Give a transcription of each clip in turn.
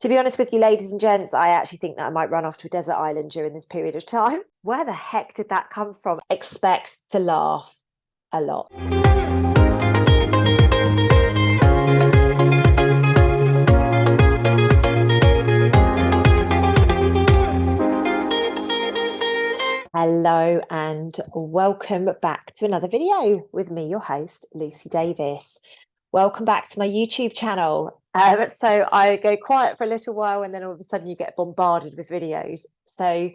To be honest with you, ladies and gents, I actually think that I might run off to a desert island during this period of time. Where the heck did that come from? Expect to laugh a lot. Hello and welcome back to another video with me, your host, Lucy Davis. Welcome back to my YouTube channel. So I go quiet for a little while and then all of a sudden you get bombarded with videos. So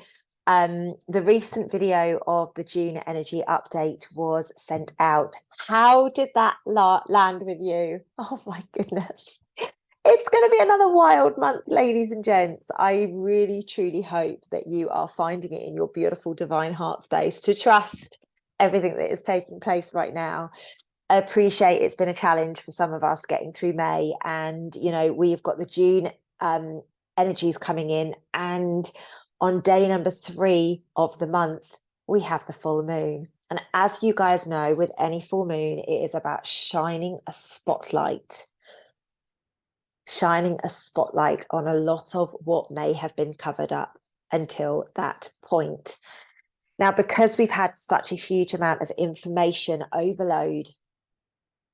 the recent video of the June energy update was sent out. How did that land with you? Oh my goodness. It's going to be another wild month, ladies and gents. I really, truly hope that you are finding it in your beautiful divine heart space to trust everything that is taking place right now. I appreciate it's been a challenge for some of us getting through May, and we've got the June energies coming in, and on day number 3 of the month we have the full moon. And as you guys know, with any full moon, it is about shining a spotlight on a lot of what may have been covered up until that point. Now, because we've had such a huge amount of information overload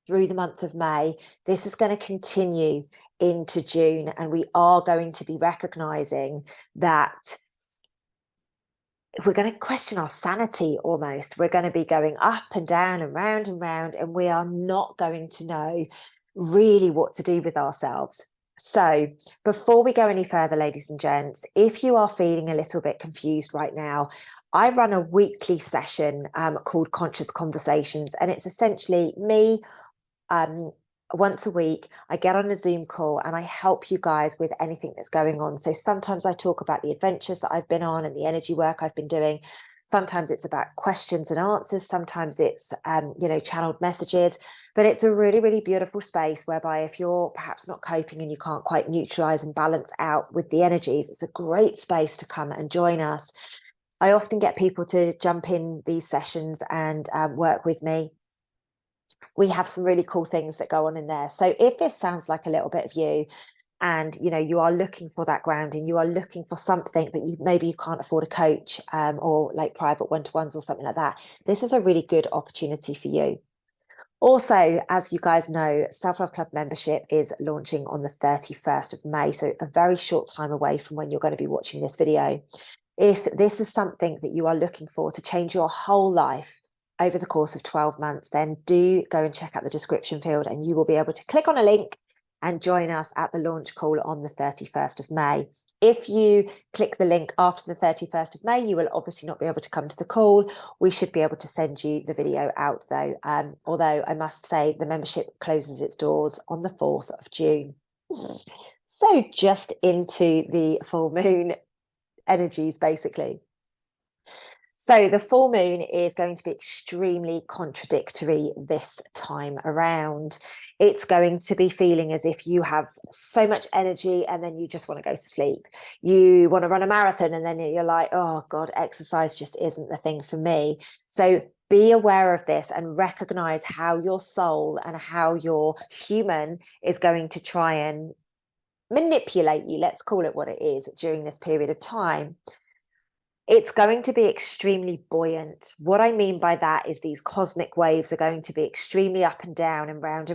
through the month of May, this is going to continue into June, and we are going to be recognizing that we're going to question our sanity almost. We're going to be going up and down and round, and we are not going to know really what to do with ourselves. So before we go any further, ladies and gents, if you are feeling a little bit confused right now, I run a weekly session called Conscious Conversations, and it's essentially me once a week. I get on a Zoom call and I help you guys with anything that's going on. So sometimes I talk about the adventures that I've been on and the energy work I've been doing. Sometimes it's about questions and answers. Sometimes it's, channeled messages. But it's a really, really beautiful space whereby if you're perhaps not coping and you can't quite neutralize and balance out with the energies, it's a great space to come and join us. I often get people to jump in these sessions and work with me. We have some really cool things that go on in there. So if this sounds like a little bit of you, and you are looking for that grounding, you are looking for something that maybe you can't afford a coach or like private one-to-ones or something like that, this is a really good opportunity for you. Also, as you guys know, Self-Love Club membership is launching on the 31st of May, so a very short time away from when you're going to be watching this video. If this is something that you are looking for to change your whole life over the course of 12 months, then do go and check out the description field and you will be able to click on a link and join us at the launch call on the 31st of May. If you click the link after the 31st of May, you will obviously not be able to come to the call. We should be able to send you the video out though, although I must say the membership closes its doors on the 4th of June. So just into the full moon energies, basically. So the full moon is going to be extremely contradictory this time around. It's going to be feeling as if you have so much energy and then you just want to go to sleep. You want to run a marathon and then you're like, oh God, exercise just isn't the thing for me. So be aware of this and recognize how your soul and how your human is going to try and manipulate you. Let's call it what it is during this period of time. It's going to be extremely buoyant. What I mean by that is these cosmic waves are going to be extremely up and down and round,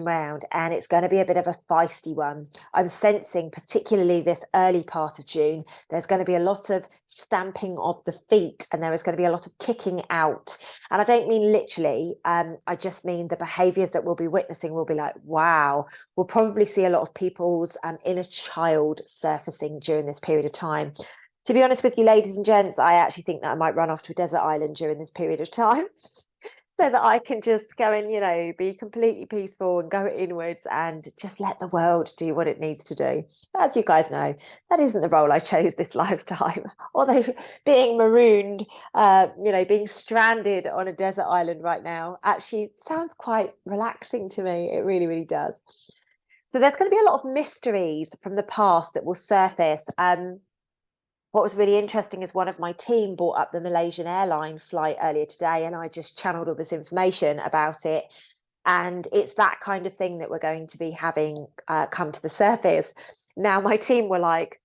and it's going to be a bit of a feisty one. I'm sensing, particularly this early part of June, there's going to be a lot of stamping of the feet and there is going to be a lot of kicking out. And I don't mean literally, I just mean the behaviors that we'll be witnessing will be like, wow. We'll probably see a lot of people's inner child surfacing during this period of time. To be honest with you, ladies and gents, I actually think that I might run off to a desert island during this period of time so that I can just go and, be completely peaceful and go inwards and just let the world do what it needs to do. As you guys know, that isn't the role I chose this lifetime. Although being marooned, being stranded on a desert island right now actually sounds quite relaxing to me. It really, really does. So there's going to be a lot of mysteries from the past that will surface. What was really interesting is one of my team brought up the Malaysian airline flight earlier today, and I just channeled all this information about it. And it's that kind of thing that we're going to be having come to the surface. Now, my team were like,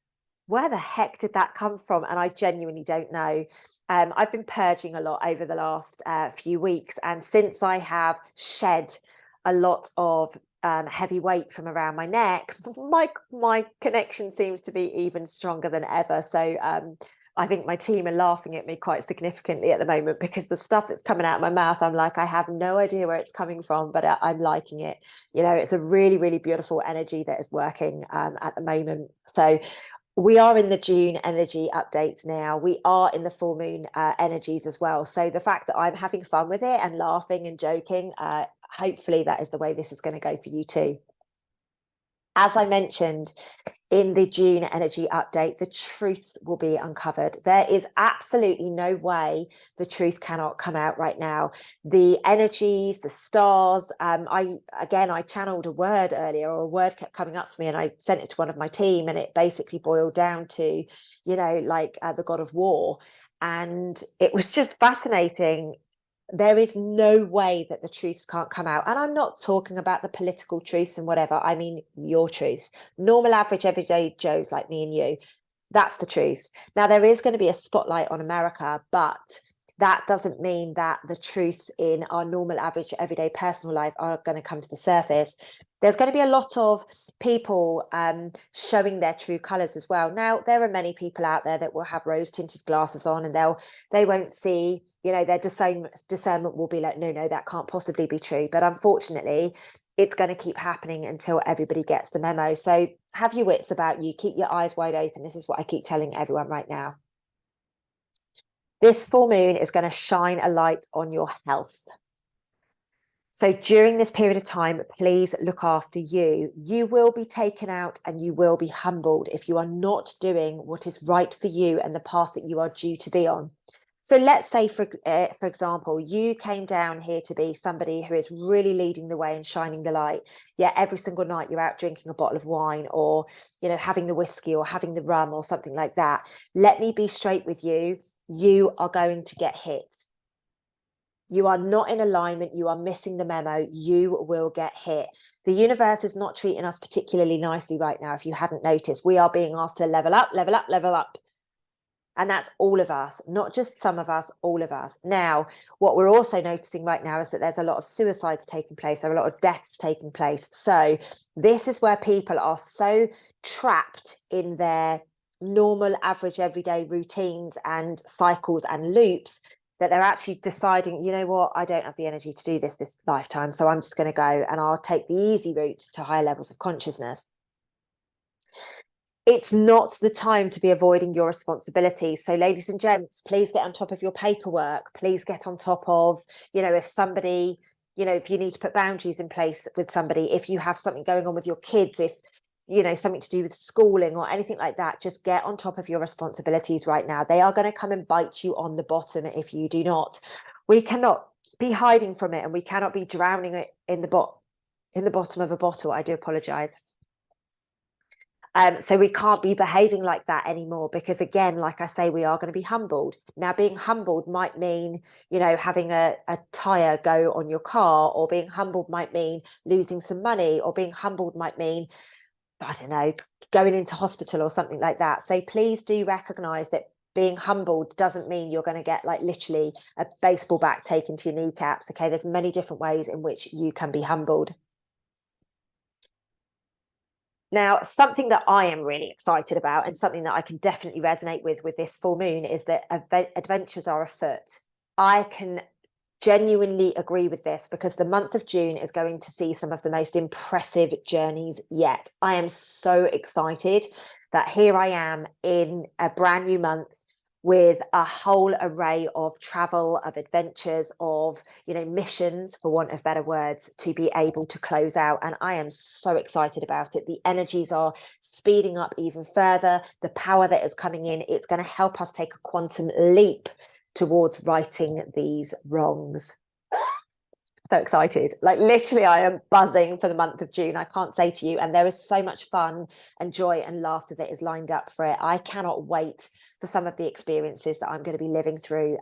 where the heck did that come from? And I genuinely don't know. I've been purging a lot over the last few weeks. And since I have shed a lot of heavy weight from around my neck, my connection seems to be even stronger than ever. So I think my team are laughing at me quite significantly at the moment, because the stuff that's coming out of my mouth, I'm like, I have no idea where it's coming from, but I'm liking it. You know, it's a really, really beautiful energy that is working at the moment. So we are in the June energy updates now. We are in the full moon energies as well. So the fact that I'm having fun with it and laughing and joking, hopefully that is the way this is going to go for you too. As I mentioned, in the June energy update, the truths will be uncovered. There is absolutely no way the truth cannot come out right now. The energies, the stars. I channeled a word earlier, or a word kept coming up for me, and I sent it to one of my team, and it basically boiled down to, like the god of war. And it was just fascinating. There is no way that the truths can't come out. And I'm not talking about the political truths and whatever. I mean, your truths, normal, average, everyday Joes like me and you. That's the truth. Now, there is going to be a spotlight on America, but that doesn't mean that the truths in our normal, average, everyday personal life are going to come to the surface. There's going to be a lot of people showing their true colors as well. Now, there are many people out there that will have rose tinted glasses on, and they won't see, their discernment will be like, no, that can't possibly be true. But unfortunately, it's going to keep happening until everybody gets the memo. So have your wits about you, keep your eyes wide open. This is what I keep telling everyone right now. This full moon is going to shine a light on your health. So during this period of time, please look after you. You will be taken out and you will be humbled if you are not doing what is right for you and the path that you are due to be on. So let's say, for example, you came down here to be somebody who is really leading the way and shining the light. Yeah, every single night you're out drinking a bottle of wine, or, having the whiskey or having the rum or something like that. Let me be straight with you. You are going to get hit. You are not in alignment. You are missing the memo. You will get hit. The universe is not treating us particularly nicely right now. If you hadn't noticed, we are being asked to level up, level up, level up. And that's all of us, not just some of us, all of us. Now, what we're also noticing right now is that there's a lot of suicides taking place. There are a lot of deaths taking place. So this is where people are so trapped in their normal, average, everyday routines and cycles and loops that they're actually deciding, you know what, I don't have the energy to do this lifetime. So I'm just going to go and I'll take the easy route to higher levels of consciousness. It's not the time to be avoiding your responsibilities. So ladies and gents, please get on top of your paperwork. Please get on top of, if somebody, if you need to put boundaries in place with somebody, if you have something going on with your kids, if, something to do with schooling or anything like that, just get on top of your responsibilities right now. They are going to come and bite you on the bottom if you do not. We cannot be hiding from it, and we cannot be drowning it in the bottom of a bottle. I do apologize. So we can't be behaving like that anymore, because again, like I say, we are going to be humbled. Now, being humbled might mean, having a tire go on your car, or being humbled might mean losing some money, or being humbled might mean, I don't know, going into hospital or something like that. So please do recognize that being humbled doesn't mean you're going to get like literally a baseball bat taken to your kneecaps. Okay, there's many different ways in which you can be humbled. Now, something that I am really excited about, and something that I can definitely resonate with this full moon, is that adventures are afoot. I can genuinely agree with this, because the month of June is going to see some of the most impressive journeys yet. I am so excited that here I am in a brand new month with a whole array of travel, of adventures, of, missions, for want of better words, to be able to close out. And I am so excited about it. The energies are speeding up even further. The power that is coming in, it's going to help us take a quantum leap towards righting these wrongs. So excited. Like literally, I am buzzing for the month of June. I can't say to you. And there is so much fun and joy and laughter that is lined up for it. I cannot wait for some of the experiences that I'm going to be living through.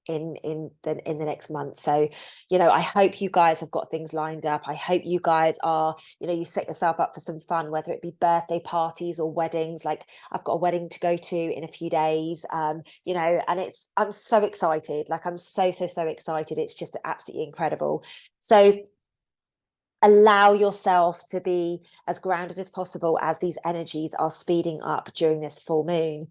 in the next month. So, you know, I hope you guys have got things lined up. I hope you guys are, you know, you set yourself up for some fun, whether it be birthday parties or weddings. Like I've got a wedding to go to in a few days, you know, and I'm so excited. Like I'm so excited. It's just absolutely incredible. So allow yourself to be as grounded as possible as these energies are speeding up during this full moon.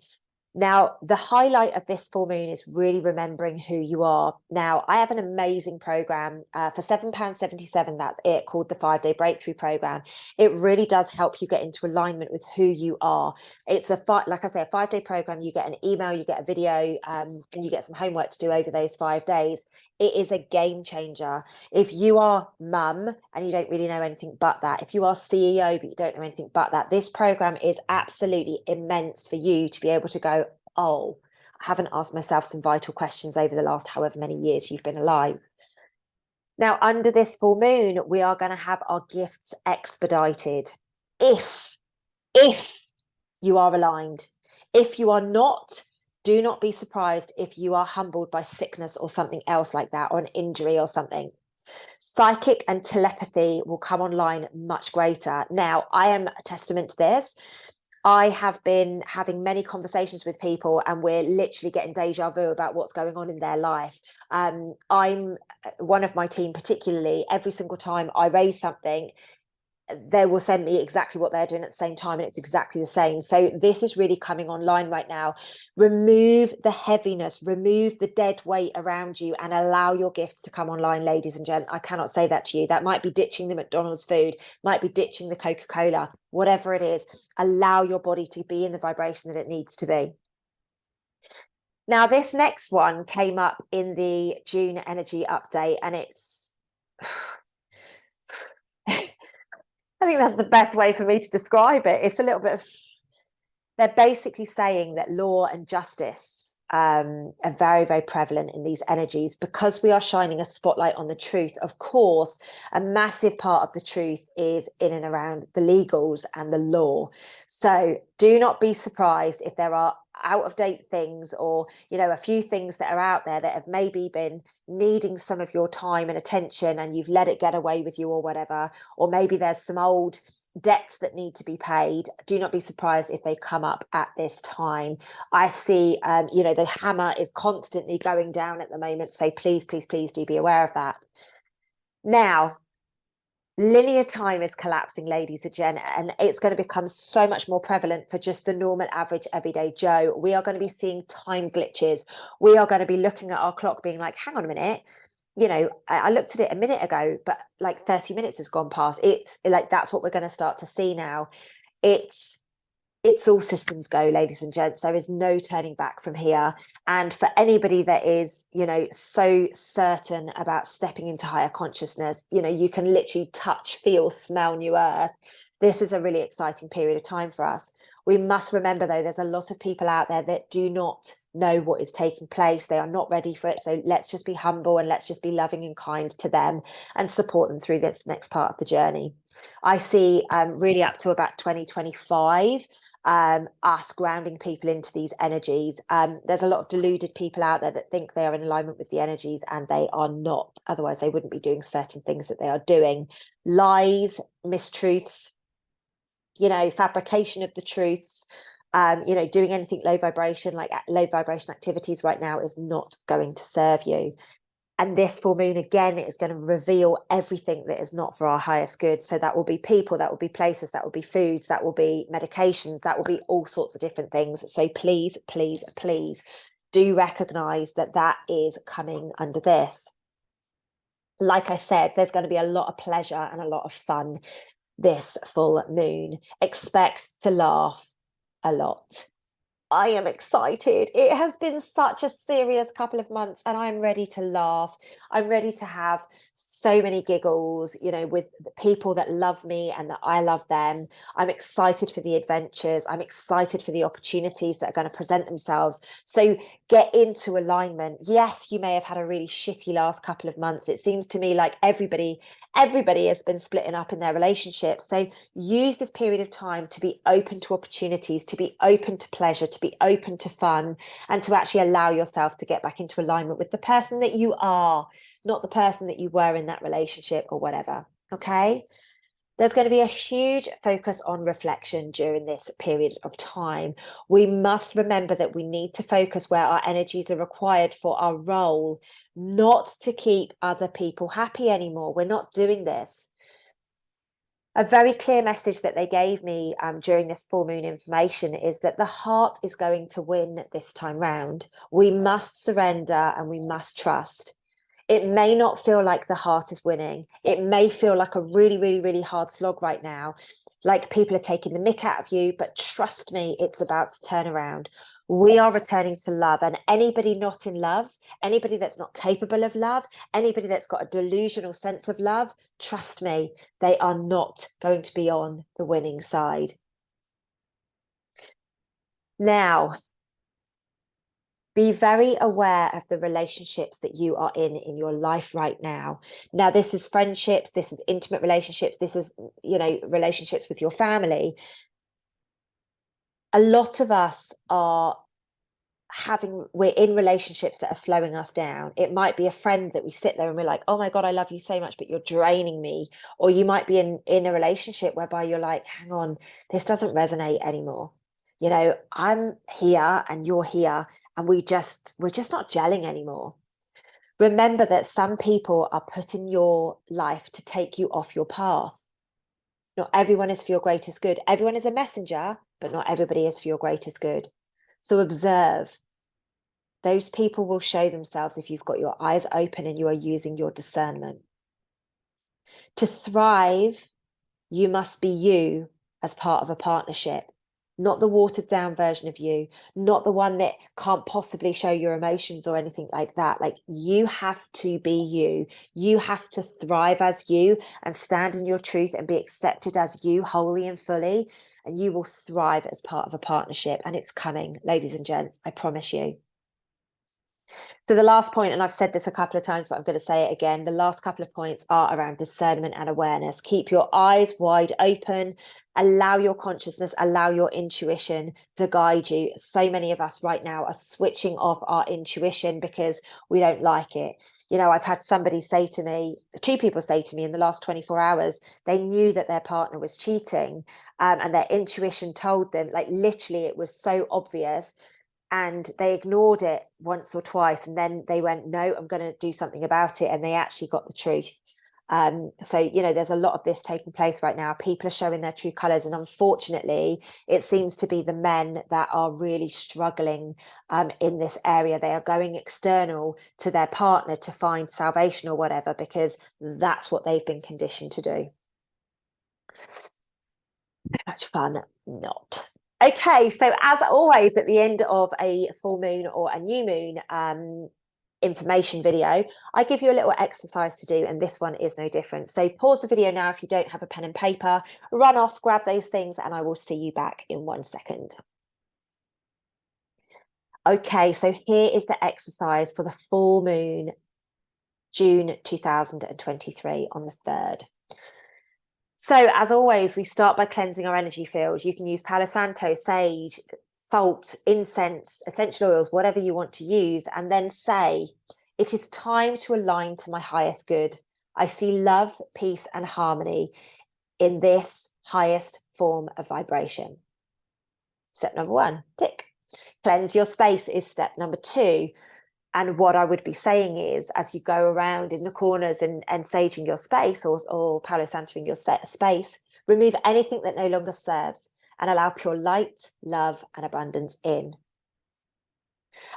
Now, the highlight of this full moon is really remembering who you are. Now, I have an amazing program for £7.77. That's it, called the 5-Day Breakthrough Program. It really does help you get into alignment with who you are. It's like I say, a 5-day program. You get an email, you get a video, and you get some homework to do over those 5 days. It is a game changer. If you are mum and you don't really know anything but that, if you are CEO but you don't know anything but that, this program is absolutely immense for you to be able to go, oh, I haven't asked myself some vital questions over the last however many years you've been alive. Now, under this full moon, we are going to have our gifts expedited. If you are aligned. If you are not, do not be surprised if you are humbled by sickness or something else like that, or an injury or something. Psychic and telepathy will come online much greater. Now, I am a testament to this. I have been having many conversations with people and we're literally getting deja vu about what's going on in their life. I'm one of my team, particularly, every single time I raise something, they will send me exactly what they're doing at the same time, and it's exactly the same. So this is really coming online right now. Remove the heaviness, remove the dead weight around you, and allow your gifts to come online, ladies and gents. I cannot say that to you. That might be ditching the McDonald's food, might be ditching the Coca-Cola, whatever it is. Allow your body to be in the vibration that it needs to be. Now, this next one came up in the June energy update, and it's I think that's the best way for me to describe it. It's a little bit of, they're basically saying that law and justice are very prevalent in these energies because we are shining a spotlight on the truth. Of course, a massive part of the truth is in and around the legals and the law. So do not be surprised if there are out of date things, or, you know, a few things that are out there that have maybe been needing some of your time and attention and you've let it get away with you or whatever, or maybe there's some old debts that need to be paid. Do not be surprised if they come up at this time. I see, you know, the hammer is constantly going down at the moment. So please do be aware of that. Now, linear time is collapsing, ladies and gents, and it's going to become so much more prevalent for just the normal, average, everyday Joe. We are going to be seeing time glitches. We are going to be looking at our clock being like, hang on a minute, you know, I looked at it a minute ago, but like 30 minutes has gone past. It's like, that's what we're going to start to see now. It's all systems go, ladies and gents. There is no turning back from here. And for anybody that is, you know, so certain about stepping into higher consciousness, you know, you can literally touch, feel, smell new earth. This is a really exciting period of time for us. We must remember, though, there's a lot of people out there that do not know what is taking place. They are not ready for it. So let's just be humble and let's just be loving and kind to them and support them through this next part of the journey. I see really up to about 2025, us grounding people into these energies. There's a lot of deluded people out there that think they are in alignment with the energies, and they are not. Otherwise, they wouldn't be doing certain things that they are doing. Lies, mistruths, you know, fabrication of the truths, you know, doing anything low vibration, like low vibration activities right now is not going to serve you. And this full moon, again, is going to reveal everything that is not for our highest good. So that will be people, that will be places, that will be foods, that will be medications, that will be all sorts of different things. So please do recognize that that is coming under this. Like I said, there's going to be a lot of pleasure and a lot of fun this full moon. Expect to laugh a lot. I am excited. It has been such a serious couple of months and I'm ready to laugh. I'm ready to have so many giggles, you know, with the people that love me and that I love them. I'm excited for the adventures. I'm excited for the opportunities that are going to present themselves. So get into alignment. Yes, you may have had a really shitty last couple of months. It seems to me like everybody Everybody has been splitting up in their relationships. So use this period of time to be open to opportunities, to be open to pleasure, to be open to fun, and to actually allow yourself to get back into alignment with the person that you are, not the person that you were in that relationship or whatever. Okay. There's going to be a huge focus on reflection during this period of time. We must remember that we need to focus where our energies are required for our role, not to keep other people happy anymore. We're not doing this. A very clear message that they gave me during this full moon information is that the heart is going to win this time round. We must surrender and we must trust. It may not feel like the heart is winning. It may feel like a really, really, really hard slog right now, like people are taking the mick out of you, but trust me, it's about to turn around. We are returning to love, and anybody not in love, anybody that's not capable of love, anybody that's got a delusional sense of love, trust me, they are not going to be on the winning side. Now, be very aware of the relationships that you are in your life right now. Now, this is friendships, this is intimate relationships, this is, relationships with your family. A lot of us we're in relationships that are slowing us down. It might be a friend that we sit there and we're like, oh my God, I love you so much, but you're draining me. Or you might be in a relationship whereby you're like, hang on, this doesn't resonate anymore. I'm here and you're here, and we're just not gelling anymore. Remember that some people are put in your life to take you off your path. Not everyone is for your greatest good. Everyone is a messenger, but not everybody is for your greatest good. So observe. Those people will show themselves if you've got your eyes open and you are using your discernment. To thrive, you must be you as part of a partnership. Not the watered down version of you, not the one that can't possibly show your emotions or anything like that. Like, you have to be you. You have to thrive as you and stand in your truth and be accepted as you wholly and fully. And you will thrive as part of a partnership. And it's coming, ladies and gents, I promise you. So the last point, and I've said this a couple of times, but I'm going to say it again. The last couple of points are around discernment and awareness. Keep your eyes wide open. Allow your consciousness, allow your intuition to guide you. So many of us right now are switching off our intuition because we don't like it. I've had somebody say to me, two people say to me in the last 24 hours, they knew that their partner was cheating, and their intuition told them, like, literally, it was so obvious. And they ignored it once or twice, and then they went, no, I'm going to do something about it, and they actually got the truth. So there's a lot of this taking place right now. People are showing their true colors, and unfortunately it seems to be the men that are really struggling in this area. They are going external to their partner to find salvation or whatever, because that's what they've been conditioned to do. So much fun not. Okay, so as always, at the end of a full moon or a new moon information video, I give you a little exercise to do, and this one is no different. So pause the video now if you don't have a pen and paper, run off, grab those things, and I will see you back in 1 second. Okay, so here is the exercise for the full moon, June 2023 on the 3rd. So as always, we start by cleansing our energy field. You can use Palo Santo, sage, salt, incense, essential oils, whatever you want to use, and then say, it is time to align to my highest good. I see love, peace, and harmony in this highest form of vibration. Step number 1, tick. Cleanse your space is step number 2. And what I would be saying is, as you go around in the corners and saging your space or Palo Santoing your space, remove anything that no longer serves and allow pure light, love, and abundance in.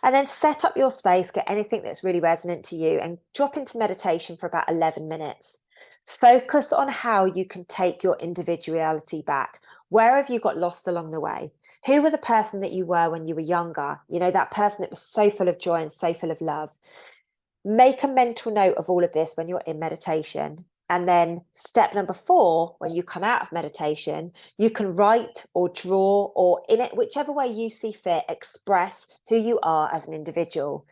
And then set up your space, get anything that's really resonant to you, and drop into meditation for about 11 minutes. Focus on how you can take your individuality back. Where have you got lost along the way? Who were the person that you were when you were younger? That person that was so full of joy and so full of love. Make a mental note of all of this when you're in meditation. And then step number 4, when you come out of meditation, you can write or draw, or in it, whichever way you see fit, express who you are as an individual.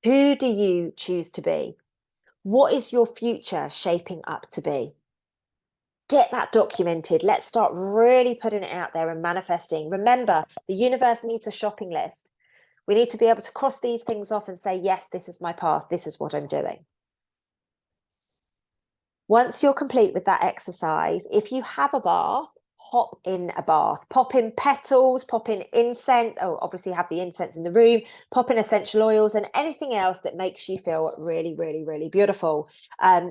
Who do you choose to be? What is your future shaping up to be? get that documented. Let's start really putting it out there and manifesting. Remember, the universe needs a shopping list. We need to be able to cross these things off and say, yes, this is my path. This is what I'm doing. Once you're complete with that exercise, if you have a bath, hop in a bath, pop in petals, pop in incense. Oh, obviously have the incense in the room, pop in essential oils and anything else that makes you feel really, really, really beautiful.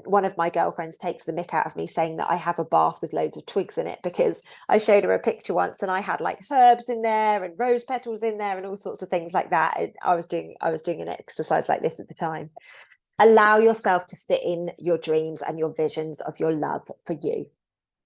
One of my girlfriends takes the mick out of me saying that I have a bath with loads of twigs in it, because I showed her a picture once and I had like herbs in there and rose petals in there and all sorts of things like that. I was doing an exercise like this at the time. Allow yourself to sit in your dreams and your visions of your love for you.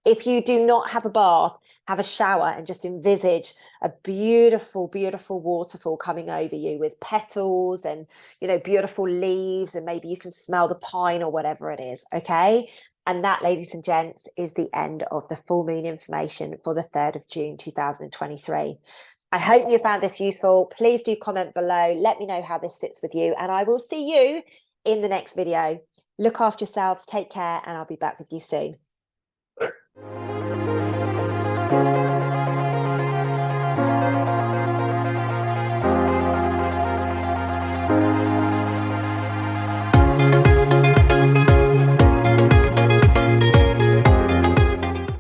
If you do not have a bath, have a shower and just envisage a beautiful, beautiful waterfall coming over you with petals and, you know, beautiful leaves, and maybe you can smell the pine or whatever it is. Okay. And that, ladies and gents, is the end of the full moon information for the 3rd of June, 2023. I hope you found this useful. Please do comment below. Let me know how this sits with you, and I will see you in the next video. Look after yourselves, take care, and I'll be back with you soon.